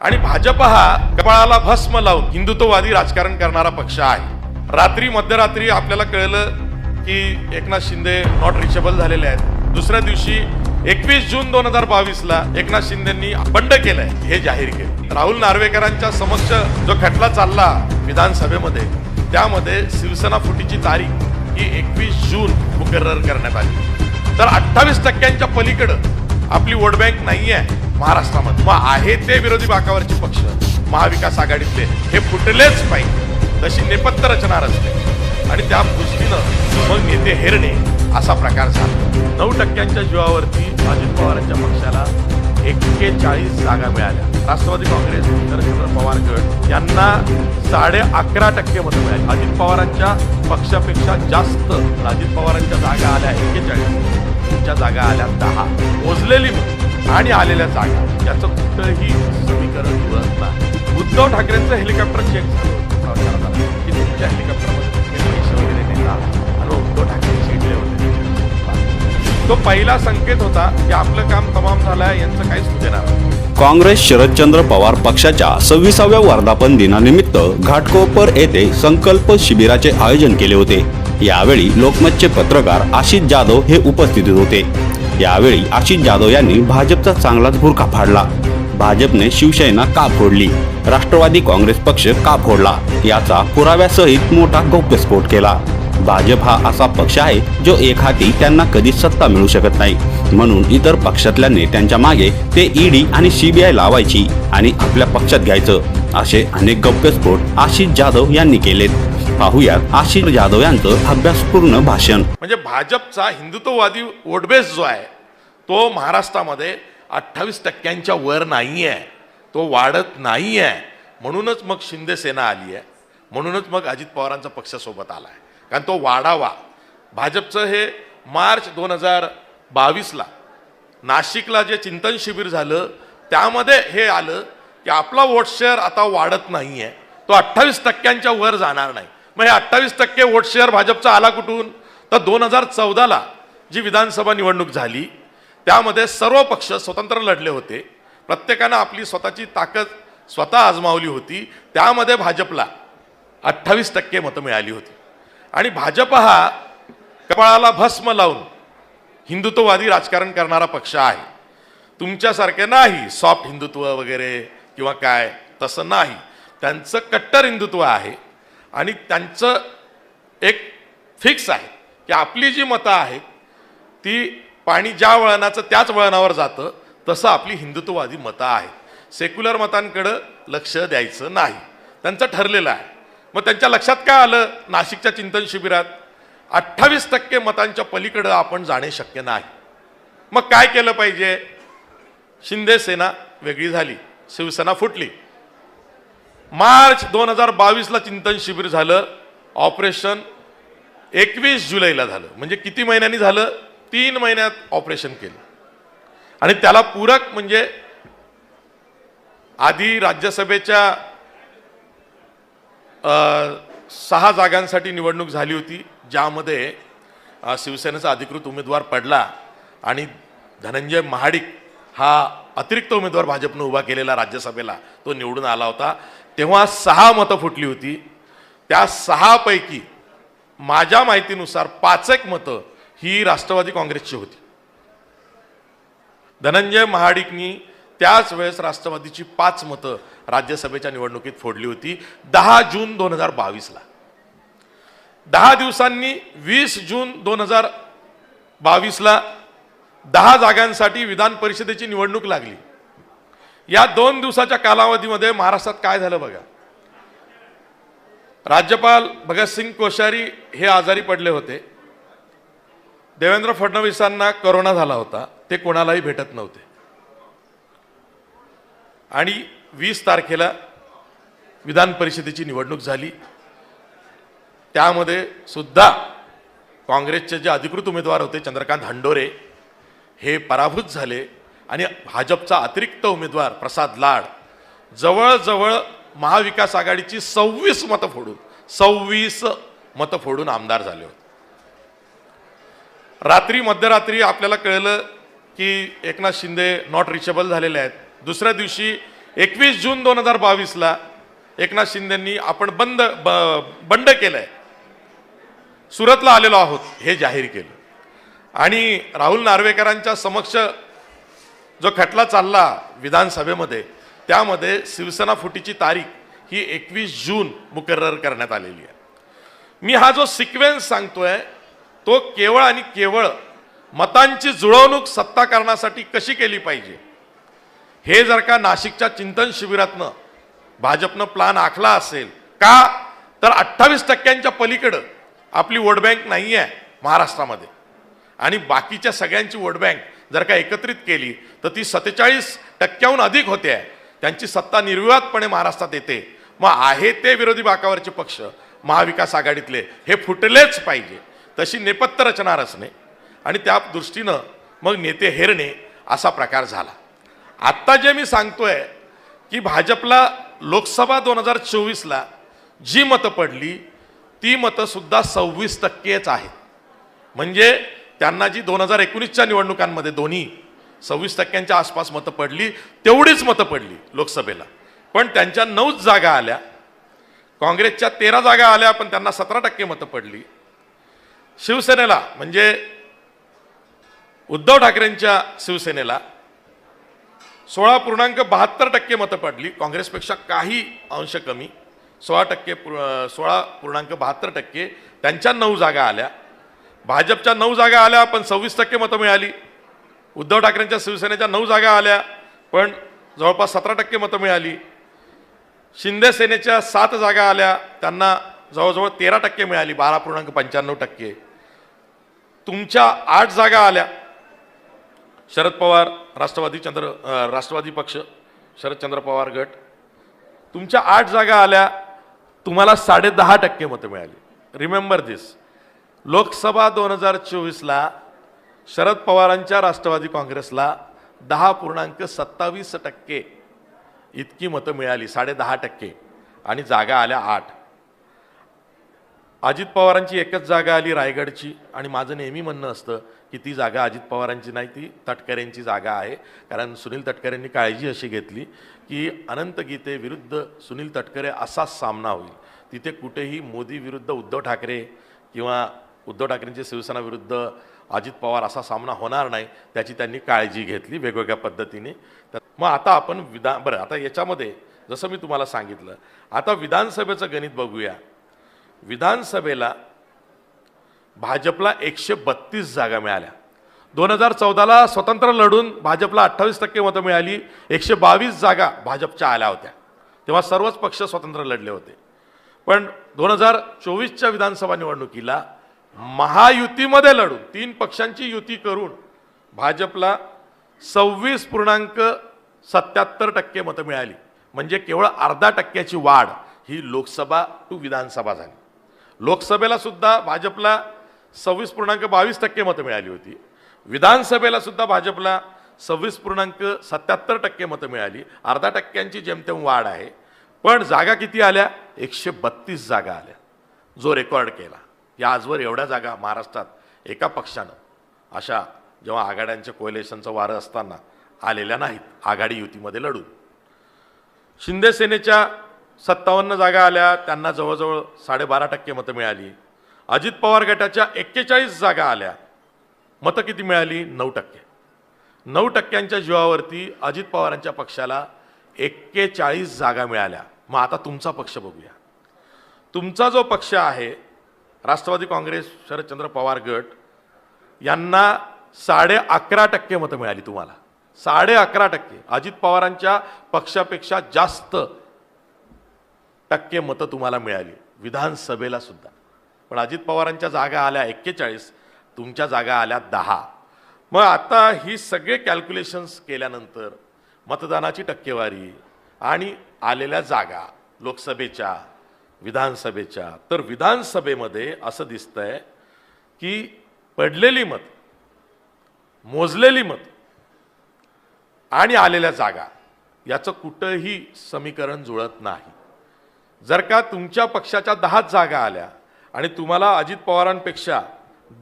आणि भाजप हा कपाळाला भस्म लावून हिंदुत्ववादी राजकारण करणारा पक्ष आहे। रात्री मध्यरात्री आपल्याला कळलं की एकनाथ शिंदे नॉट रिचेबल झालेले आहेत। दुसऱ्या दिवशी 21 जून 2022 ला एकनाथ शिंदेंनी बंड केलंय हे जाहीर केलं। राहुल नार्वेकरांच्या समक्ष जो खटला चालला विधानसभेमध्ये त्यामध्ये शिवसेना फुटीची तारीख ही 21 जून मुकर्रर करण्यात आली। तर 28% पलीकडे आपली वोट बँक नाही आहे महाराष्ट्रामध्ये। मग आहे ते विरोधी बाकावरचे पक्ष महाविकास आघाडीतले हे फुटलेच पाहिजे तशी नेपथ्य रचना असते आणि त्या दृष्टीनं मग नेते हेरणे असा प्रकार झाला। 9% जीवावरती अजित पवारांच्या पक्षाला 41 जागा मिळाल्या। राष्ट्रवादी काँग्रेस शरद पवार गट यांना 11.5% मतं मिळाली। अजित पवारांच्या पक्षापेक्षा जास्त अजित पवारांच्या जागा आल्या 41, त्यांच्या जागा आल्या 10। मोजलेली मतं आणि आलेल्या जागा याचं कुठंही समीकरण जुळत नाही। उद्धव ठाकरेंचं हेलिकॉप्टर चेक झालं की तुमच्या हेलिकॉप्टरमध्ये पैसे वगैरे देतात आणि उद्धव ठाकरे चिडले होते। तो पहिला संकेत होता की आपलं काम तमाम झालंय, यांचं काहीच सुचेना। काँग्रेस शरदचंद्र पवार पक्षाच्या 26व्या वर्धापन दिनानिमित्त घाटकोपर येथे संकल्प शिबिराचे आयोजन केले होते। यावेळी लोकमतचे पत्रकार आशिष जाधव हे उपस्थित होते। यावेळी आशिष जाधव यांनी भाजपचा चांगलाच बुरखा फाडला। भाजपने शिवसेना का फोडली, राष्ट्रवादी काँग्रेस पक्ष का फोडला याचा पुराव्यासहित मोठा गौप्यस्फोट केला। भाजप हा असा पक्ष आहे जो एक हाती त्यांना कधीच सत्ता मिळू शकत नाही, म्हणून इतर पक्षातल्या नेत्यांच्या मागे ते ईडी आणि सीबीआय लावायची आणि आपल्या पक्षात घ्यायचं असे अनेक गौप्यस्फोट आशिष जाधव यांनी केलेत। पाहुयात आशिष जाधव यांचं अभ्यासपूर्ण भाषण। म्हणजे भाजपचा हिंदुत्ववादी वोटबेस जो आहे तो महाराष्ट्रामध्ये 28% वर नाही आहे, तो वाढत नाही आहे। म्हणूनच मग शिंदे सेना आली आहे, म्हणूनच मग अजित पवारांचा पक्ष सोबत आला आहे, कारण तो वाढावा। भाजपचं हे मार्च 2022 ला नाशिकला जे चिंतन शिबिर झालं त्यामध्ये हे आलं की आपला वोट शेअर आता वाढत नाही आहे, तो 28% वर जाणार नाही। मग हे 28% वोट शेअर भाजपचा आला कुठून? तर 2014 ला जी विधानसभा निवडणूक झाली त्यामध्ये सर्व पक्ष स्वतंत्र लढले होते, प्रत्येकानं आपली स्वतःची ताकद स्वतः आजमावली होती। त्यामध्ये भाजपला 28% मतं मिळाली होती आणि भाजप हा कपाळाला भस्म लावून हिंदुत्ववादी राजकारण करणारा पक्ष आहे। तुमच्यासारखे नाही सॉफ्ट हिंदुत्व वगैरे किंवा काय, तसं नाही। त्यांचं कट्टर हिंदुत्व आहे आणि त्यांचं एक फिक्स आहे की आपली जी मतं आहेत ती पाणी ज्या वळणाचं त्याच वळणावर जातं, तसं आपली हिंदुत्ववादी मतं आहेत। सेक्युलर मतांकडं लक्ष द्यायचं नाही, त्यांचं ठरलेलं आहे। मग त्यांच्या लक्षात काय आलं नाशिकच्या चिंतन शिबिरात? 28% मतांच्या पलीकडं आपण जाणे शक्य नाही। मग काय केलं पाहिजे? शिंदे सेना वेगळी झाली, शिवसेना फुटली। मार्च 2022 ला चिंतन शिबिर झालं, ऑपरेशन 21 जुलैला झालं। म्हणजे किती महिन्यांनी झालं? 3 महिन्यात ऑपरेशन केलं। आणि त्याला पूरक म्हणजे आधी राज्यसभेच्या 6 जागांसाठी निवडणूक झाली होती, ज्यामध्ये शिवसेनेचा अधिकृत उमेदवार पडला आणि धनंजय महाडिक हा अतिरिक्त उमेदवार भाजपनं उभा केलेला राज्यसभेला तो निवडून आला होता। तेव्हा 6 मतं फुटली होती। त्या 6 पैकी माझ्या माहितीनुसार 5 मतं ही राष्ट्रवादी काँग्रेसची होती। धनंजय महाडिकनी त्याच वेळेस राष्ट्रवादीची 5 मतं राज्यसभेच्या निवडणुकीत फोडली होती 10 जून 2022 ला। 10 दिवसांनी 20 जून 2022 ला 10 जागांसाठी विधान परिषदेची निवडणूक लागली। या 2 दिवसाच्या कालावधीमध्ये महाराष्ट्रात काय झालं बघा। राज्यपाल भगतसिंग कोश्यारी हे आजारी पडले होते, देवेंद्र फडणवीसांना कोरोना झाला होता, ते कोणालाही भेटत नव्हते आणि 20 तारखेला विधान परिषदेची निवडणूक झाली। त्यामध्ये सुद्धा काँग्रेसचे जे अधिकृत उमेदवार होते चंद्रकांत हंडोरे हे पराभूत झाले आणि भाजपचा अतिरिक्त उमेदवार प्रसाद लाड जवळजवळ महाविकास आघाडीची 26 मतं फोडून आमदार झाले होते। रात्री मध्यरात्री आपल्याला कळलं की एकनाथ शिंदे नॉट रिचेबल झालेले आहेत। दुसऱ्या दिवशी 21 जून 2022ला एकनाथ शिंदेंनी आपण बंड केलंय, सुरतला आलेलो आहोत हे जाहीर केलं आणि राहुल नार्वेकरांच्या समक्ष जो खटला चालला विधानसभेमध्ये त्यामध्ये शिवसेना फुटीची तारीख ही 21 जून मुकर्रर करण्यात आलेली आहे. मी हा जो सिक्वेन्स सांगतोय तो केवळ आणि केवळ मतांची जुळवणूक सत्ता करण्यासाठी कशी केली पाहिजे हे जर का नाशिकच्या चिंतन शिबिरातनं भाजपनं प्लान आखला असेल का, तर 28% पलीकडं आपली वोट बँक नाही आहे महाराष्ट्रामध्ये आणि बाकीच्या सगळ्यांची वोट बँक जर का एकत्रित केली तर ती 47% अधिक होते आहे. त्यांची सत्ता निर्विवादपणे महाराष्ट्रात येते. मग आहे ते विरोधी बाकावरचे पक्ष महाविकास आघाडीतले हे फुटलेच पाहिजे, तशी नेपथ्य रचना रचणे आणि त्या दृष्टीनं मग नेते हेरणे असा प्रकार झाला. आत्ता जे मी सांगतोय की भाजपला लोकसभा 2024ला जी मतं पडली ती मतं सुद्धा 26%च आहेत. म्हणजे त्यांना जी 2019च्या निवडणुकांमध्ये दोन्ही 26%च्या आसपास मतं पडली तेवढीच मतं पडली लोकसभेला, पण त्यांच्या 9 जागा आल्या. काँग्रेसच्या 13 जागा आल्या पण त्यांना 17% मतं पडली. शिवसेनेला म्हणजे उद्धव ठाकरेंच्या शिवसेनेला 16.72% मतं पडली, काँग्रेसपेक्षा काही अंश कमी 16.72%. त्यांच्या 9 जागा आल्या. भाजपच्या 9 जागा आल्या पण 26% मतं मिळाली. उद्धव ठाकरेंच्या शिवसेनेच्या 9 जागा आल्या पण जवळपास 17% मतं मिळाली. शिंदे सेनेच्या 7 जागा आल्या, त्यांना जवळजवळ 13% मिळाली, 12.95%. तुमच्या 8 जागा आल्या, शरद पवार राष्ट्रवादी पक्ष शरदचंद्र पवार गट, तुमच्या 8 जागा आल्या, तुम्हाला 10.5% मतं मिळाली. रिमेंबर दिस, लोकसभा 2024ला शरद पवारांच्या राष्ट्रवादी काँग्रेसला 10.27% इतकी मतं मिळाली, 10.5%, आणि जागा आल्या 8. अजित पवारांची एकच जागा आली रायगडची, आणि माझं नेहमी म्हणणं असतं की ती जागा अजित पवारांची नाही, ती तटकरेंची जागा आहे. कारण सुनील तटकरेंनी काळजी अशी घेतली की अनंत गीते विरुद्ध सुनील तटकरे असाच सामना होईल. तिथे कुठेही मोदी विरुद्ध उद्धव ठाकरे किंवा उद्धव ठाकरेंची शिवसेना विरुद्ध अजित पवार असा सामना होणार नाही, त्याची त्यांनी काळजी घेतली वेगवेगळ्या पद्धतीने. मग आता आपण बरं, आता याच्यामध्ये जसं मी तुम्हाला सांगितलं, आता विधानसभेचं गणित बघूया. विधानसभेला भाजपला 132 जागा मिळाल्या. 2014ला स्वतंत्र लढून भाजपला 28% मतं मिळाली, 122 जागा भाजपच्या आल्या होत्या, तेव्हा सर्वच पक्ष स्वतंत्र लढले होते. पण 2024च्या विधानसभा निवडणुकीला महायुतीमध्ये लढून 3 पक्षांची युती करून भाजपला 26.77% मतं मिळाली. म्हणजे केवळ 0.5% वाढ ही लोकसभा टू विधानसभा झाली. लोकसभेला सुद्धा भाजपला 26.22% मतं मिळाली होती. विधानसभेला सुद्धा भाजपला 26.77% मतं मिळाली. 0.5% जेमतेम वाढ आहे. पण जागा किती आल्या? 132 जागा आल्या, जो रेकॉर्ड केला. या आजवर एवढ्या जागा महाराष्ट्रात एका पक्षानं अशा जेव्हा आघाड्यांच्या कोएलिशनचं वारं असताना आलेल्या नाहीत आघाडी युतीमध्ये लढून. शिंदे सेनेच्या 57 जागा आल्या, त्यांना जवळजवळ 12.5% मतं मिळाली. अजित पवार गटाच्या 41 जागा आल्या, मतं किती मिळाली? 9%. 9%च्या जीवावरती अजित पवारांच्या पक्षाला 41 जागा मिळाल्या. मग आता तुमचा पक्ष बघूया. तुमचा जो पक्ष आहे राष्ट्रवादी काँग्रेस शरदचंद्र पवार गट, यांना 11.5% मतं मिळाली. तुम्हाला 11.5%. अजित पवारांच्या पक्षापेक्षा जास्त टक्के मतं तुम्हाला मिळाली विधानसभेला सुद्धा. पण अजित पवारांच्या जागा आल्या 41, तुमच्या जागा आल्या 10. मग आता ही सगळे कॅल्क्युलेशन्स केल्यानंतर मतदानाची टक्केवारी आणि आलेल्या जागा लोकसभेच्या विधानसभेच्या, तर विधानसभेमध्ये असं दिसतंय की पडलेली मत, मोजलेली मत आणि आलेल्या जागा याचं कुठंही समीकरण जुळत नाही. जर का तुमच्या पक्षाच्या 10 जागा आल्या आणि तुम्हाला अजित पवारांपेक्षा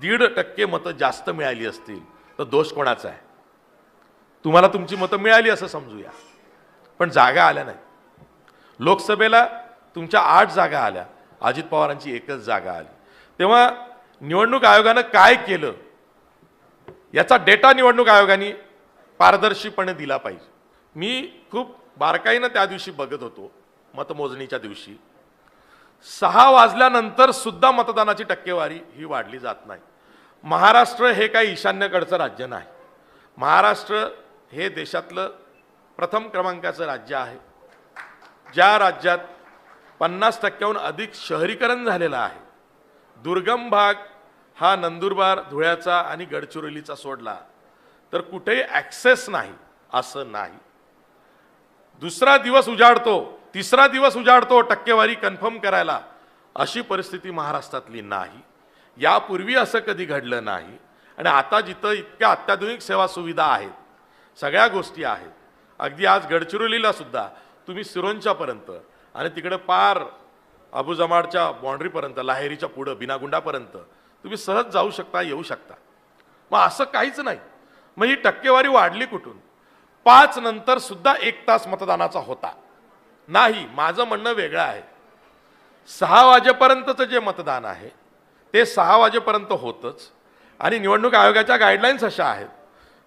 1.5% मतं जास्त मिळाली असतील तर दोष कोणाचा आहे? तुम्हाला तुमची मतं मिळाली असं समजूया, पण जागा आल्या नाही. लोकसभेला तुमच्या 8 जागा आल्या, अजित पवारांची एकच जागा आली. तेव्हा निवडणूक आयोगानं काय केलं याचा डेटा निवडणूक आयोगाने पारदर्शीपणे दिला पाहिजे. मी खूप बारकाईनं त्या दिवशी बघत होतो, मतमोजणीच्या दिवशी 6 वाजल्यानंतर सुद्धा मतदानाची टक्केवारी ही वाढली जात नाही. महाराष्ट्र हे काही ईशान्येकडचं राज्य नाही. महाराष्ट्र हे देशातलं प्रथम क्रमांकाचं राज्य आहे, ज्या राज्यात 50% अधिक शहरीकरण झालेलं आहे. दुर्गम भाग हा नंदुरबार, धुळ्याचा आणि गडचिरोलीचा सोडला तर कुठेही ॲक्सेस नाही असं नाही. दुसरा दिवस उजाडतो, तिसरा दिवस उजाडतो टक्केवारी कन्फर्म करायला, अशी परिस्थिती महाराष्ट्रातली नाही. यापूर्वी असं कधी घडलं नाही. आणि आता जिथं इतक्या अत्याधुनिक सेवा सुविधा आहेत, सगळ्या गोष्टी आहेत, अगदी आज गडचिरोलीला सुद्धा तुम्ही सिरोंचापर्यंत आणि तिकडे पार अबुजमाडच्या बाँड्रीपर्यंत, लाहेरीच्या पुढं बिनागुंडापर्यंत तुम्ही सहज जाऊ शकता, येऊ शकता. मग असं काहीच नाही. मग ही टक्केवारी वाढली कुठून? 5 नंतर सुद्धा 1 तास मतदानाचा होता नाही. माझं म्हणणं वेगळं आहे. 6 वाजेपर्यंतचं जे मतदान आहे ते 6 वाजेपर्यंत होतंच. आणि निवडणूक आयोगाच्या गाईडलाईन्स अशा आहेत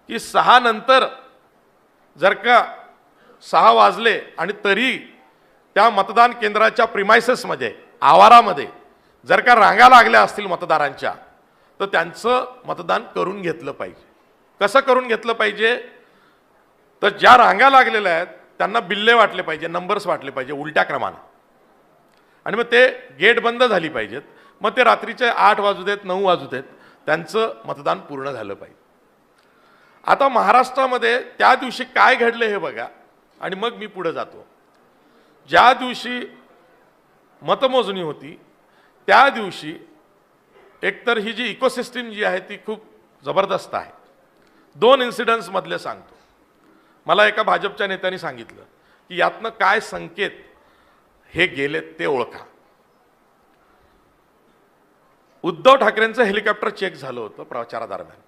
की 6 नंतर जर का 6 वाजले आणि तरी त्या मतदान केंद्राच्या प्रिमायसेसमध्ये, आवारामध्ये जर का रांगा लागल्या असतील मतदारांच्या, तर त्यांचं मतदान करून घेतलं पाहिजे. कसं करून घेतलं पाहिजे? तर ज्या रांगा लागलेल्या आहेत त्यांना बिल्ले वाटले पाहिजे, नंबर्स वाटले पाहिजे उलट्या क्रमानं, आणि मग ते गेट बंद झाली पाहिजेत. मग ते रात्रीचे 8 वाजू देत, 9 वाजू देत, त्यांचं मतदान पूर्ण झालं पाहिजे. आता महाराष्ट्रामध्ये त्या दिवशी काय घडलं हे बघा, आणि मग मी पुढे जातो. ज्या दिवशी मतमोजणी होती त्या दिवशी एकतर ही जी इकोसिस्टीम जी आहे ती खूप जबरदस्त आहे. 2 इन्सिडेंट्स मधले सांगतो. मला एका भाजपच्या नेत्यांनी सांगितलं की यातनं काय संकेत हे गेलेत ते ओळखा. उद्धव ठाकरेंचं हेलिकॉप्टर चेक झालं होतं प्रचारादरम्यान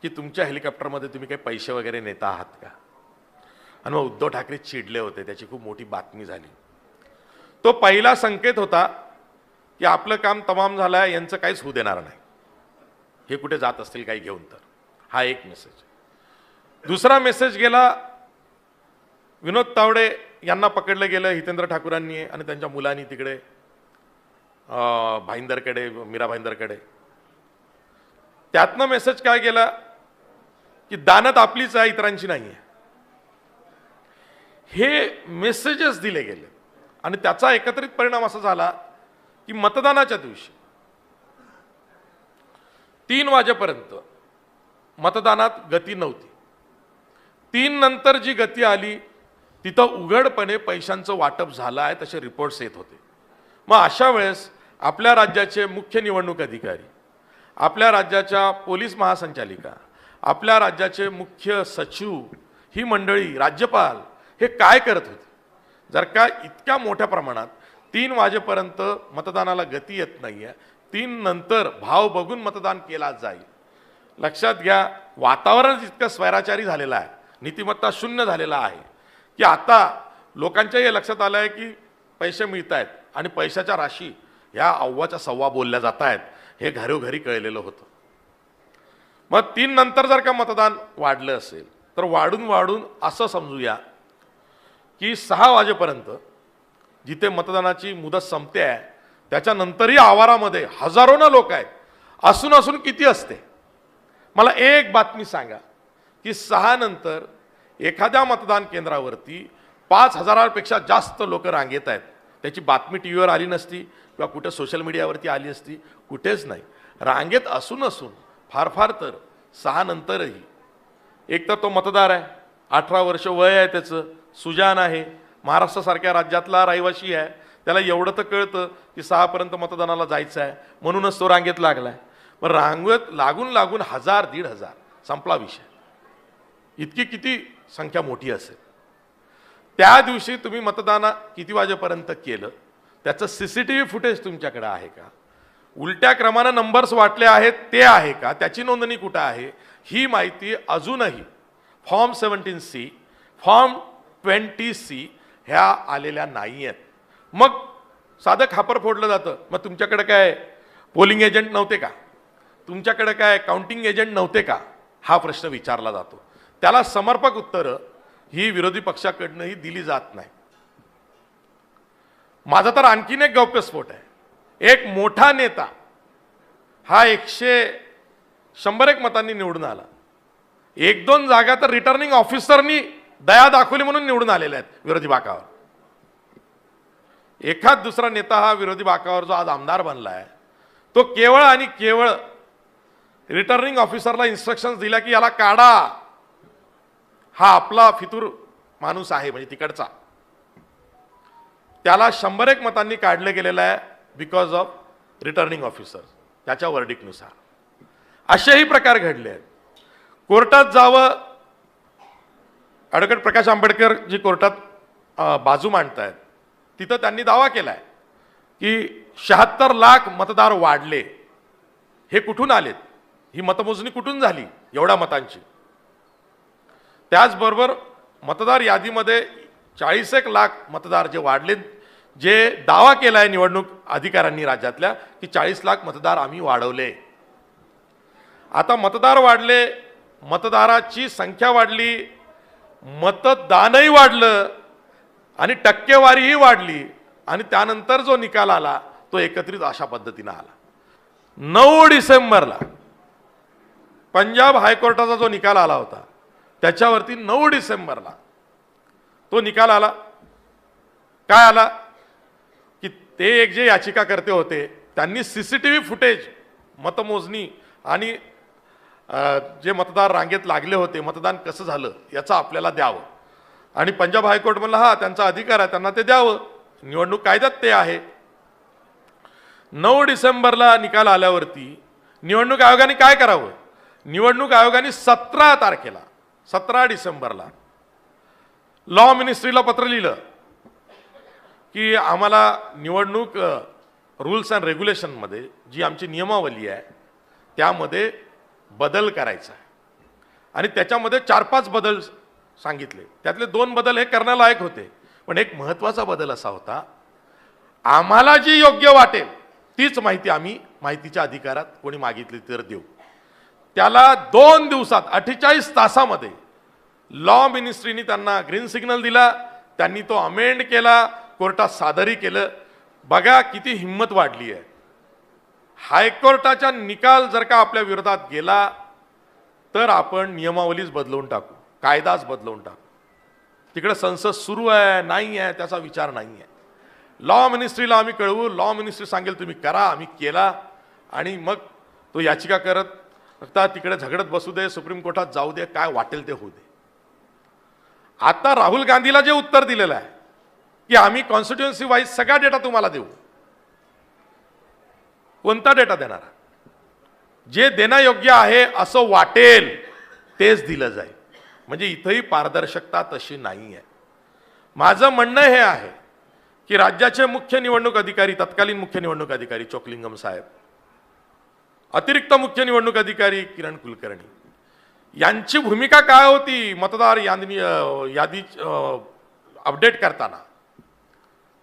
की तुमच्या हेलिकॉप्टरमध्ये तुम्ही काही पैसे वगैरे नेता आहात का? आणि मग उद्धव ठाकरे चिडले होते, त्याची खूप मोठी बातमी झाली. तो पहिला संकेत होता की आपलं काम तमाम झालं आहे, यांचं काहीच होऊ देणार नाही, हे कुठे जात असतील काही घेऊन. तर हा एक मेसेज. दुसरा मेसेज गेला, विनोद तावडे यांना पकडलं गेलं हितेंद्र ठाकूरांनी आणि त्यांच्या मुलांनी तिकडे भाईंदरकडे, मीरा भाईंदरकडे. त्यातनं मेसेज काय गेला की दानत आपलीच आहे, इतरांची नाही आहे. हे मेसेजेस दिले गेले आणि त्याचा एकत्रित परिणाम असा झाला की मतदानाच्या दिवशी 3 वाजेपर्यंत मतदानात गती नव्हती. 3 नंतर जी गती आली तिथं उघडपणे पैशांचं वाटप झालं आहे तसे रिपोर्ट्स येत होते. मग अशा वेळेस आपल्या राज्याचे मुख्य निवडणूक अधिकारी, आपल्या राज्याच्या पोलीस महासंचालिका, आपल्या राज्याचे मुख्य सचिव, ही मंडळी, राज्यपाल हे काय करत होते? जर का इतक्या मोठ्या प्रमाणात 3 वाजेपर्यंत मतदानाला गती येत नाहीये, 3 नंतर भाव बघून मतदान केला जाईल. लक्षात घ्या, वातावरण इतकं स्वैराचारी झालेलं आहे, नीतिमत्ता शून्य झालेला आहे की आता लोकांच्या हे लक्षात आलं आहे की पैसे मिळत आहेत आणि पैशाच्या राशी ह्या अव्वाच्या सव्वा बोलल्या जात आहेत, हे घरोघरी कळलेलं होतं. मग 3 नंतर जर का मतदान वाढलं असेल तर वाढून असं समजूया की 6 वाजेपर्यंत जिथे मतदानाची मुदत संपते आहे त्याच्यानंतरही आवारामध्ये हजारोनं लोक आहेत. असून किती असते? मला एक बातमी सांगा की 6 नंतर एखाद्या मतदान केंद्रावरती 5,000पेक्षा जास्त लोक रांगेत आहेत. त्याची बातमी टीव्हीवर आली नसती किंवा कुठे सोशल मीडियावरती आली असती, कुठेच नाही. रांगेत असून फार तर 6 नंतरही एक तर तो मतदार आहे, 18 वर्ष वय आहे त्याचं, सुजान आहे, महाराष्ट्रासारख्या राज्यातला रहिवासी आहे, त्याला एवढं तर कळतं की 6 पर्यंत मतदानाला जायचं आहे, म्हणूनच तो रांगेत लागलाय. मग रांगेत लागून 1,000-1,500 संपला विषय. इतकी किती संख्या मोठी असेल. त्या दिवशी तुम्ही मतदान किती वाजेपर्यंत केलं त्याचं CCTV फुटेज तुमच्याकडे आहे का? उलट्या क्रमानं नंबर्स वाटले आहेत ते आहे का? त्याची नोंदणी कुठं आहे? ही माहिती अजूनही फॉर्म 17C, फॉर्म 20C ह्या आलेल्या नाही आहेत. मग साधं खापर फोडलं जातं. मग तुमच्याकडे काय पोलिंग एजंट नव्हते का? तुमच्याकडे काय काउंटिंग एजंट नव्हते का? हा प्रश्न विचारला जातो. त्याला समर्पक उत्तरं ही विरोधी पक्षाकडनंही दिली जात नाही. माझा तर आणखीन एक गौप्यस्फोट आहे. एक मोठा नेता हा 100-101 मतांनी निवडून आला. 1-2 जागा तर रिटर्निंग ऑफिसरनी दया दाखवली म्हणून निवडून आलेल्या आहेत विरोधी बाकावर. एखाद दुसरा नेता हा विरोधी बाकावर जो आज आमदार बनला आहे तो केवळ आणि केवळ रिटर्निंग ऑफिसरला इन्स्ट्रक्शन्स दिल्या की याला काढा, हा आपला फितूर माणूस आहे म्हणजे तिकडचा, त्याला 100-1 मतांनी काढले गेलेलं आहे बिकॉज ऑफ रिटर्निंग ऑफिसर, त्याच्या वर्डिकनुसार. असेही प्रकार घडले आहेत. कोर्टात जावं, ॲडव्होकेट प्रकाश आंबेडकर जी कोर्टात बाजू मांडतायत तिथं त्यांनी दावा केलाय की 76 लाख मतदार वाढले. हे कुठून आलेत? ही मतमोजणी कुठून झाली एवढ्या मतांची? त्याचबरोबर मतदार यादीमध्ये 40 लाख मतदार जे वाढलेत, जे दावा केला आहे निवडणूक अधिकाऱ्यांनी राज्यातल्या की 40 लाख मतदार आम्ही वाढवले. आता मतदार वाढले, मतदाराची संख्या वाढली, मतदानही वाढलं आणि टक्केवारीही वाढली आणि त्यानंतर जो निकाल आला तो एकत्रित अशा पद्धतीनं आला. 9 डिसेंबरला पंजाब हायकोर्टाचा जो निकाल आला होता त्याच्यावरती 9 डिसेंबरला तो निकाल आला. काय आला की ते एक जे याचिकाकर्ते होते त्यांनी CCTV फुटेज मतमोजणी आणि जे मतदार रांगेत लागले होते, मतदान कसं झालं याचं आपल्याला द्यावं. आणि पंजाब हायकोर्ट म्हणलं हा त्यांचा अधिकार आहे, त्यांना ते द्यावं, निवडणूक कायद्यात ते आहे. 9 डिसेंबरला निकाल आल्यावरती निवडणूक आयोगाने काय करावं? निवडणूक आयोगाने 17 तारखेला 17 डिसेंबरला लॉ मिनिस्ट्रीला पत्र लिहिलं की आम्हाला निवडणूक रूल्स अँड रेग्युलेशनमध्ये जी आमची नियमावली आहे त्यामध्ये बदल करायचा आहे. आणि त्याच्यामध्ये 4-5 बदल सांगितले. त्यातले 2 बदल हे करण्यालायक होते, पण एक महत्त्वाचा बदल असा होता, आम्हाला जी योग्य वाटेल तीच माहिती आम्ही माहितीच्या अधिकारात कोणी मागितली तर देऊ. त्याला 2 दिवसात 48 तासामध्ये लॉ मिनिस्ट्रीने त्यांना ग्रीन सिग्नल दिला. त्यांनी तो अमेंड केला, कोर्टात सादरही केलं. बघा किती हिंमत वाढली आहे. हायकोर्टाचा निकाल जर का आपल्या विरोधात गेला तर आपण नियमावलीच बदलवून टाकू, कायदाच बदलवून टाकू. तिकडे संसद सुरू आहे नाही आहे त्याचा विचार नाही आहे. लॉ मिनिस्ट्रीला आम्ही कळवू, लॉ मिनिस्ट्री सांगेल तुम्ही करा, आम्ही केला. आणि मग तो याचिका करत फक्त तिकडे झगडत बसू दे, सुप्रीम कोर्टात जाऊ दे, काय वाटेल ते होऊ दे. आता राहुल गांधीला जे उत्तर दिलेलं आहे की आम्ही कॉन्स्टिट्युएन्सी वाईज सगळा डेटा तुम्हाला देऊ. कोणता डेटा देणार? जे देणं योग्य आहे असं वाटेल तेच दिलं जाईल. म्हणजे इथंही पारदर्शकता तशी नाही आहे. माझं म्हणणं हे आहे की राज्याचे मुख्य निवडणूक अधिकारी, तत्कालीन मुख्य निवडणूक अधिकारी चोकलिंगम साहेब, अतिरिक्त मुख्य निवडणूक अधिकारी किरण कुलकर्णी यांची भूमिका काय होती मतदार यादी अपडेट करताना,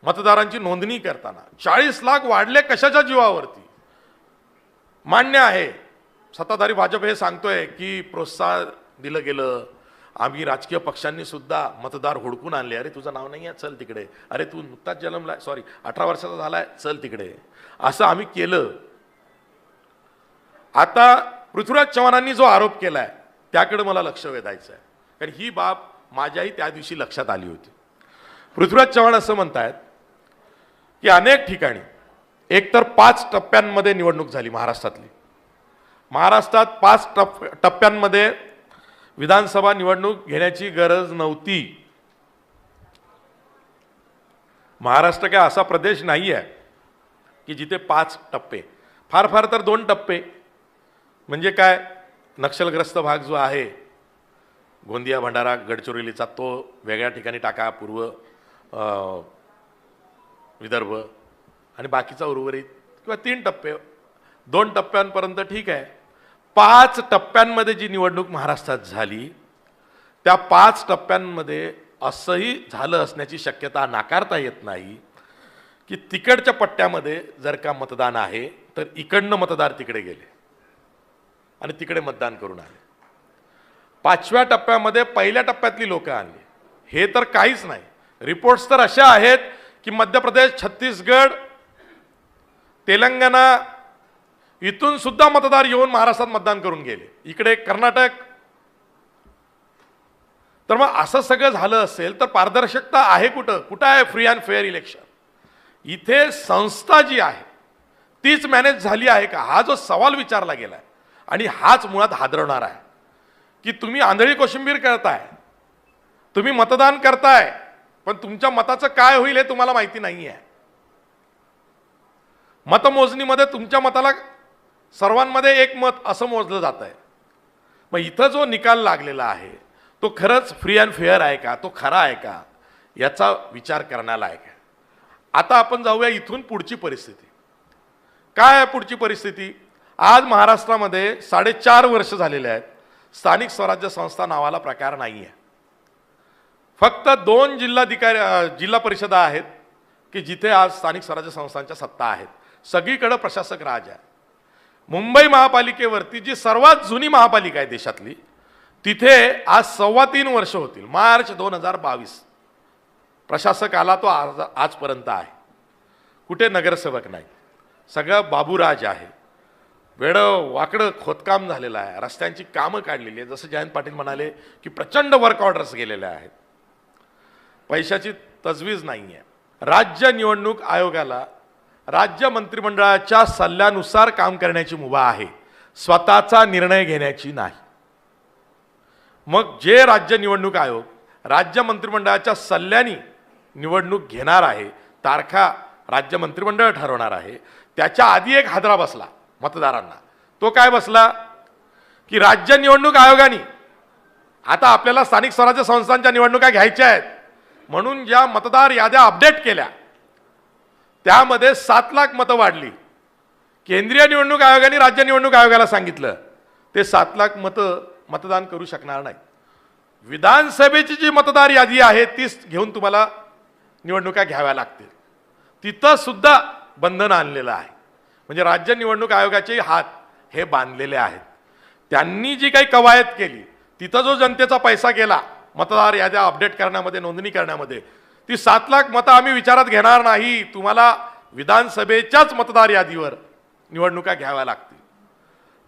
मतदारांची नोंदणी करताना? 40 लाख वाढले कशाच्या जीवावरती? मान्य आहे सत्ताधारी भाजप हे सांगतोय की प्रोत्साहन दिलं गेलं, आम्ही राजकीय पक्षांनी सुद्धा मतदार हुडकून आणले. अरे तुझं नाव नाही आहे, चल तिकडे. अरे तू नुकताच जन्मलाय, सॉरी 18 वर्षाचा झालाय, चल तिकडे. असं आम्ही केलं. आता पृथ्वीराज चव्हाणांनी जो आरोप केलाय त्याकडे मला लक्ष वेधायचं आहे, कारण ही बाब माझ्याही त्या दिवशी लक्षात आली होती. पृथ्वीराज चव्हाण असं म्हणतायत की अनेक ठिकाणी एकतर 5 टप्प्यांमध्ये निवडणूक झाली महाराष्ट्रातली. महाराष्ट्रात 5 टप्प्यांमध्ये विधानसभा निवडणूक घेण्याची गरज नव्हती. महाराष्ट्र काय असा प्रदेश नाही आहे की जिथे 5 टप्पे, फार फार तर 2 टप्पे. म्हणजे काय, नक्षलग्रस्त भाग जो आहे गोंदिया, भंडारा, गडचिरोलीचा तो वेगळ्या ठिकाणी टाका, पूर्व विदर्भ, आणि बाकीचा उर्वरित, किंवा 3 टप्पे, 2 टप्प्यांपर्यंत ठीक आहे. 5 टप्प्यांमध्ये जी निवडणूक महाराष्ट्रात झाली त्या 5 टप्प्यांमध्ये असंही झालं असण्याची शक्यता नाकारता येत नाही की तिकडच्या पट्ट्यामध्ये जर का मतदान आहे तर इकडनं मतदार तिकडे गेले आणि तिकडे मतदान करून आले. 5व्या टप्प्यामध्ये पहिल्या टप्प्यातली लोक आणली. हे तर काहीच नाही. रिपोर्ट्स तर अशा आहेत की मध्य प्रदेश, छत्तीसगड, तेलंगणा इथून सुद्धा मतदार येऊन महाराष्ट्रात मतदान करून गेले. इकडे कर्नाटक. तर मग असं सगळं झालं असेल तर पारदर्शकता आहे कुठं? कुठं आहे फ्री अँड फेअर इलेक्शन? इथे संस्था जी आहे तीच मॅनेज झाली आहे का, हा जो सवाल विचारला गेलाय आणि हाच मुळात हादरवणार आहे की तुम्ही आंधळी कोशिंबीर करताय, तुम्ही मतदान करताय, पण तुमच्या मताचं काय होईल हे तुम्हाला माहिती नाही आहे. मतमोजणीमध्ये तुमच्या मताला सर्वांमध्ये एक मत असं मोजलं जात आहे. मग इथं जो निकाल लागलेला आहे तो खरंच फ्री अँड फेअर आहे का, तो खरा आहे का, याचा विचार करण्याला आहे का. आता आपण जाऊया इथून पुढची परिस्थिती. काय आहे पुढची परिस्थिती? आज महाराष्ट्रामध्ये 4.5 वर्ष झालेले आहेत. स्थानिक स्वराज्य संस्था नावाला प्रकार नाही आहे. फक्त 2 जिल्हा परिषदा आहेत की जिथे आज स्थानिक स्वराज्य संस्थांच्या सत्ता आहेत. सगळीकडे प्रशासक राज आहे. मुंबई महापालिकेवरती जी सर्वात जुनी महापालिका आहे देशातली, तिथे आज 3.25 वर्ष होतील. मार्च 2022 प्रशासक आला तो आजपर्यंत आहे. कुठे नगरसेवक नाही. सगळं बाबूराज आहे. वेडं वाकडं खोदकाम झालेलं आहे. रस्त्यांची कामं काढलेली आहे. जसं जयंत पाटील म्हणाले की प्रचंड वर्क ऑर्डर्स गेलेल्या आहेत. पैशाची तजवीज नाही आहे. राज्य निवडणूक आयोगाला राज्य मंत्रिमंडळाच्या सल्ल्यानुसार काम करण्याची मुभा आहे, स्वतःचा निर्णय घेण्याची नाही. मग जे राज्य निवडणूक आयोग राज्य मंत्रिमंडळाच्या सल्ल्याने निवडणूक घेणार आहे, तारखा राज्य मंत्रिमंडळ ठरवणार आहे, त्याच्या आधी एक हादरा बसला मतदारांना. तो काय बसला की राज्य निवडणूक आयोगाने आता आपल्याला स्थानिक स्वराज्य संस्थांच्या निवडणुका घ्यायच्या आहेत म्हणून ज्या मतदार याद्या अपडेट केल्या त्यामध्ये 7 लाख मतं वाढली. केंद्रीय निवडणूक आयोगाने राज्य निवडणूक आयोगाला सांगितलं ते 7 लाख मतं मतदान करू शकणार नाही. विधानसभेची जी मतदार यादी आहे तीच घेऊन तुम्हाला निवडणुका घ्याव्या लागतील. तिथं सुद्धा बंधन आणलेलं आहे. म्हणजे राज्य निवडणूक आयोगाचे हात हे बांधलेले आहेत. त्यांनी जी काही कवायत केली तिथं जो जनतेचा पैसा गेला मतदार याद्या अपडेट करण्यामध्ये, नोंदणी करण्यामध्ये, ती 7 लाख मतं आम्ही विचारात घेणार नाही. तुम्हाला विधानसभेच्याच मतदार यादीवर निवडणुका घ्याव्या लागतील.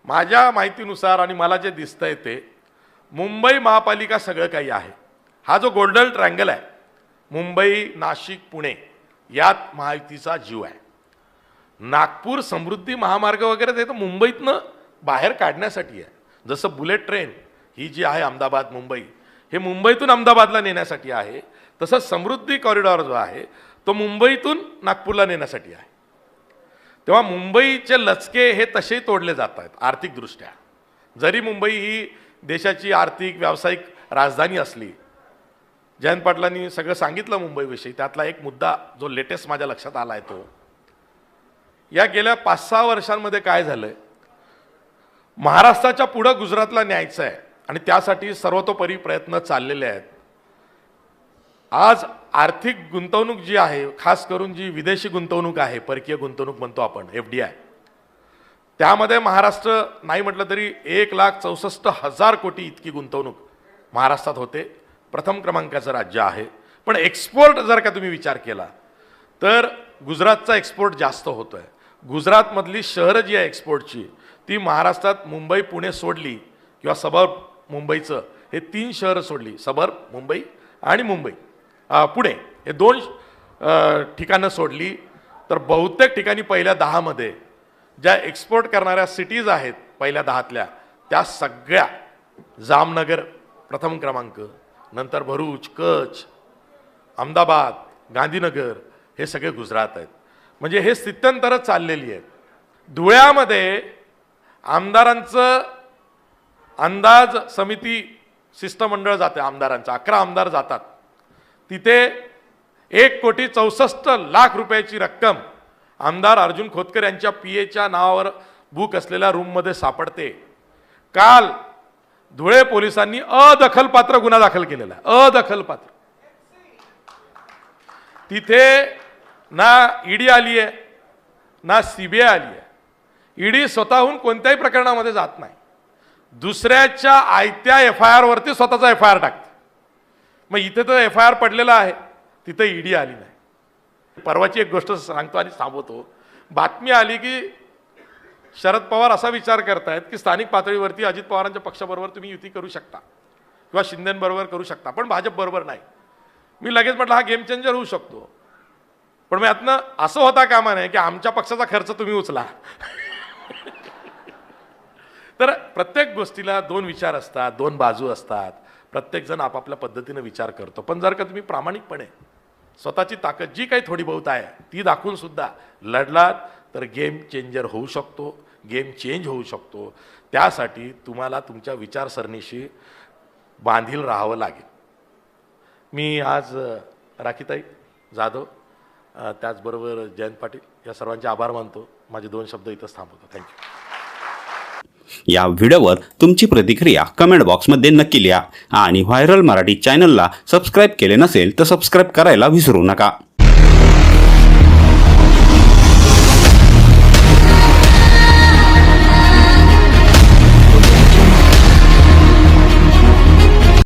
माझ्या माहितीनुसार आणि मला जे दिसतंय ते मुंबई महापालिका सगळं काही आहे. हा जो गोल्डन ट्रँगल आहे मुंबई, नाशिक, पुणे, यात महायुतीचा जीव आहे. नागपूर समृद्धी महामार्ग वगैरे ते तर मुंबईतनं बाहेर काढण्यासाठी आहे. जसं बुलेट ट्रेन ही जी आहे अहमदाबाद मुंबई, हे मुंबईतून अहमदाबादला नेण्यासाठी आहे, तसं समृद्धी कॉरिडॉर जो आहे तो मुंबईतून नागपूरला नेण्यासाठी आहे. तेव्हा मुंबईचे लचके हे तसेही तोडले जात आहेत आर्थिकदृष्ट्या. जरी मुंबई ही देशाची आर्थिक व्यावसायिक राजधानी असली, जयंत पाटलांनी सगळं सांगितलं मुंबईविषयी, त्यातला एक मुद्दा जो लेटेस्ट माझ्या लक्षात आला आहे तो, या गेल्या 5-6 वर्षांमध्ये काय झालंय, महाराष्ट्राच्या पुढं गुजरातला न्यायचं आहे आणि त्यासाठी सर्वतोपरी प्रयत्न चाललेले आहेत. आज आर्थिक गुंतवणूक जी आहे, खास करून जी विदेशी गुंतवणूक आहे, परकीय गुंतवणूक म्हणतो आपण, FDI, त्यामध्ये महाराष्ट्र नाही म्हटलं तरी 1,64,000 कोटी इतकी गुंतवणूक महाराष्ट्रात होते. प्रथम क्रमांकाचं राज्य आहे. पण एक्सपोर्ट जर का तुम्ही विचार केला तर गुजरातचा एक्सपोर्ट जास्त होतोय. गुजरातमधली शहरं जी आहे एक्सपोर्टची ती महाराष्ट्रात मुंबई, पुणे सोडली किंवा सबर्ब मुंबईचं हे 3 शहरं सोडली, सबर्ब मुंबई आणि पुणे हे 2 ठिकाणं सोडली तर बहुतेक ठिकाणी पहिल्या 10 मध्ये ज्या एक्सपोर्ट करणाऱ्या सिटीज आहेत पहिल्या 10तल्या त्या सगळ्या, जामनगर प्रथम क्रमांक, नंतर भरूच, कच्छ, अहमदाबाद, गांधीनगर हे सगळे गुजरात आहेत. म्हणजे हे स्थित्यंतरं चाललेली आहेत. धुळ्यामध्ये आमदारांचं अंदाज समिती शिष्टमंडळ जाते, आमदारांचं 11 आमदार जातात. तिथे 1,64,00,000 रुपयाची रक्कम आमदार अर्जुन खोतकर यांच्या PAच्या नावावर बुक असलेल्या रूममध्ये सापडते. काल धुळे पोलिसांनी अदखलपात्र गुन्हा दाखल केलेला आहे. अदखलपात्र. तिथे ना ईडी आली आहे ना CBI आली आहे. ईडी स्वतःहून कोणत्याही प्रकरणामध्ये जात नाही, दुसऱ्याच्या आयत्या FIR वरती स्वतःचा FIR टाकते. मग इथे तर FIR पडलेला आहे, तिथे ईडी आली नाही. परवाची एक गोष्ट सांगतो आणि थांबवतो. बातमी आली की शरद पवार असा विचार करतायत की स्थानिक पातळीवरती अजित पवारांच्या पक्षाबरोबर तुम्ही युती करू शकता किंवा शिंदेबरोबर करू शकता, पण भाजप बरोबर नाही. मी लगेच म्हटलं हा गेम चेंजर होऊ शकतो, पण मग यातनं असं होता कामा नये की आमच्या पक्षाचा खर्च तुम्ही उचला. तर प्रत्येक गोष्टीला दोन विचार असतात, दोन बाजू असतात. प्रत्येकजण आपापल्या पद्धतीने विचार करतो. पण जर का तुम्ही प्रामाणिकपणे स्वतःची ताकद जी काही थोडी बहुत आहे ती दाखवून सुद्धा लढलात तर गेम चेंजर होऊ शकतो, गेम चेंज होऊ शकतो. त्यासाठी तुम्हाला तुमच्या विचारसरणीशी बांधील राहावं लागेल. मी आज राखीताई जाधव, त्याचबरोबर जयंत पाटील या सर्वांचे आभार मानतो. माझे 2 शब्द इथंच थांबवतो. थँक्यू. या व्हिडिओवर तुमची प्रतिक्रिया कमेंट बॉक्समध्ये नक्की लिहा आणि व्हायरल मराठी चॅनलला सबस्क्राईब केले नसेल तर सबस्क्राईब करायला विसरू नका.